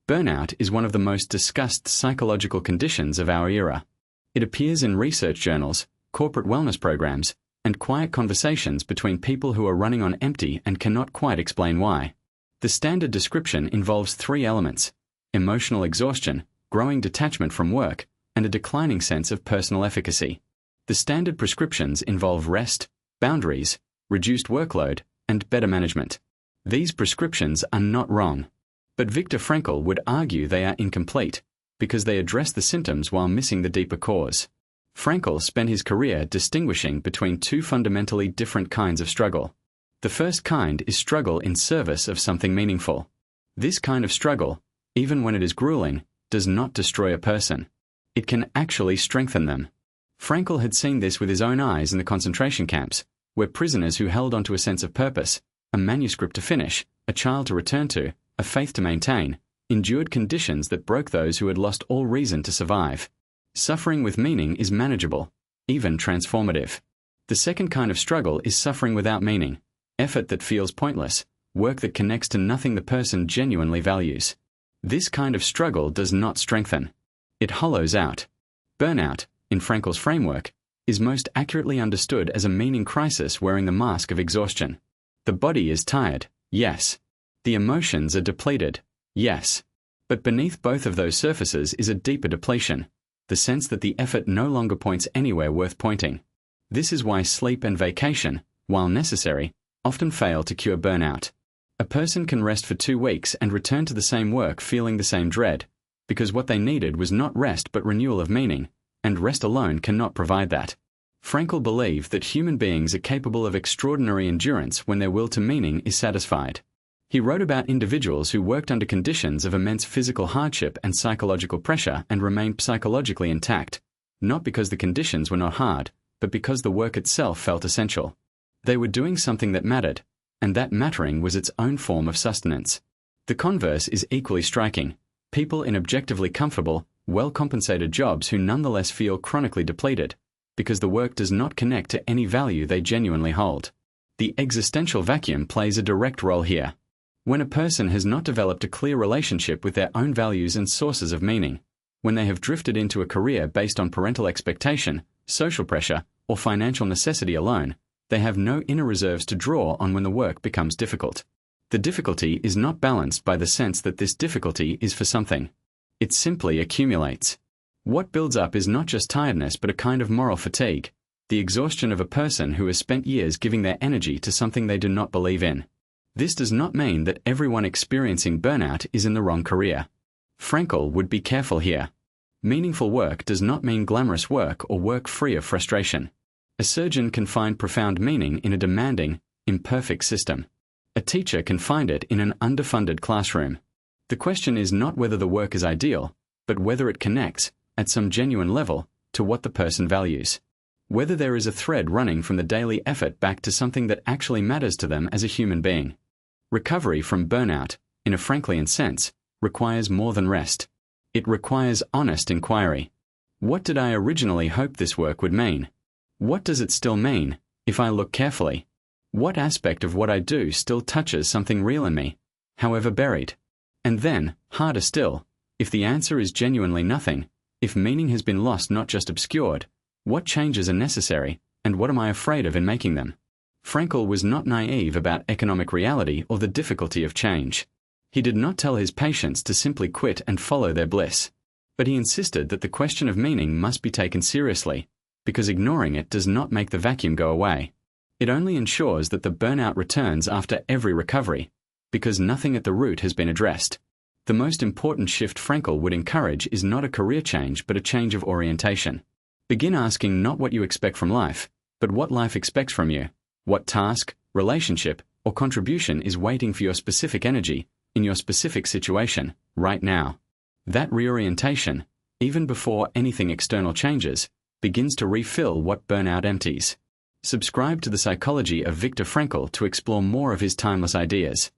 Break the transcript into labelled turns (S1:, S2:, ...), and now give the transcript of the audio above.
S1: Burnout is one of the most discussed psychological conditions of our era. It appears in research journals, corporate wellness programs, and quiet conversations between people who are running on empty and cannot quite explain why. The standard description involves three elements: emotional exhaustion, growing detachment from work, and a declining sense of personal efficacy. The standard prescriptions involve rest, boundaries, reduced workload, and better management. These prescriptions are not wrong. But Viktor Frankl would argue they are incomplete, because they address the symptoms while missing the deeper cause. Frankl spent his career distinguishing between two fundamentally different kinds of struggle. The first kind is struggle in service of something meaningful. This kind of struggle, even when it is grueling, does not destroy a person. It can actually strengthen them. Frankl had seen this with his own eyes in the concentration camps, where prisoners who held onto a sense of purpose, a manuscript to finish, a child to return to, a faith to maintain, endured conditions that broke those who had lost all reason to survive. Suffering with meaning is manageable, even transformative. The second kind of struggle is suffering without meaning, effort that feels pointless, work that connects to nothing the person genuinely values. This kind of struggle does not strengthen. It hollows out. Burnout, in Frankl's framework, is most accurately understood as a meaning crisis wearing the mask of exhaustion. The body is tired, yes. The emotions are depleted, yes. But beneath both of those surfaces is a deeper depletion, the sense that the effort no longer points anywhere worth pointing. This is why sleep and vacation, while necessary, often fail to cure burnout. A person can rest for 2 weeks and return to the same work feeling the same dread, because what they needed was not rest but renewal of meaning, and rest alone cannot provide that. Frankl believed that human beings are capable of extraordinary endurance when their will to meaning is satisfied. He wrote about individuals who worked under conditions of immense physical hardship and psychological pressure and remained psychologically intact, not because the conditions were not hard, but because the work itself felt essential. They were doing something that mattered, and that mattering was its own form of sustenance. The converse is equally striking: people in objectively comfortable, well-compensated jobs who nonetheless feel chronically depleted, because the work does not connect to any value they genuinely hold. The existential vacuum plays a direct role here. When a person has not developed a clear relationship with their own values and sources of meaning, when they have drifted into a career based on parental expectation, social pressure, or financial necessity alone, they have no inner reserves to draw on when the work becomes difficult. The difficulty is not balanced by the sense that this difficulty is for something. It simply accumulates. What builds up is not just tiredness but a kind of moral fatigue, the exhaustion of a person who has spent years giving their energy to something they do not believe in. This does not mean that everyone experiencing burnout is in the wrong career. Frankl would be careful here. Meaningful work does not mean glamorous work or work free of frustration. A surgeon can find profound meaning in a demanding, imperfect system. A teacher can find it in an underfunded classroom. The question is not whether the work is ideal, but whether it connects, at some genuine level, to what the person values. Whether there is a thread running from the daily effort back to something that actually matters to them as a human being. Recovery from burnout, in a Franklian sense, requires more than rest. It requires honest inquiry. What did I originally hope this work would mean? What does it still mean, if I look carefully? What aspect of what I do still touches something real in me, however buried? And then, harder still, if the answer is genuinely nothing, if meaning has been lost not just obscured, what changes are necessary, and what am I afraid of in making them? Frankl was not naive about economic reality or the difficulty of change. He did not tell his patients to simply quit and follow their bliss. But he insisted that the question of meaning must be taken seriously, because ignoring it does not make the vacuum go away. It only ensures that the burnout returns after every recovery, because nothing at the root has been addressed. The most important shift Frankl would encourage is not a career change but a change of orientation. Begin asking not what you expect from life, but what life expects from you. What task, relationship, or contribution is waiting for your specific energy, in your specific situation, right now. That reorientation, even before anything external changes, begins to refill what burnout empties. Subscribe to The Psychology of Viktor Frankl to explore more of his timeless ideas.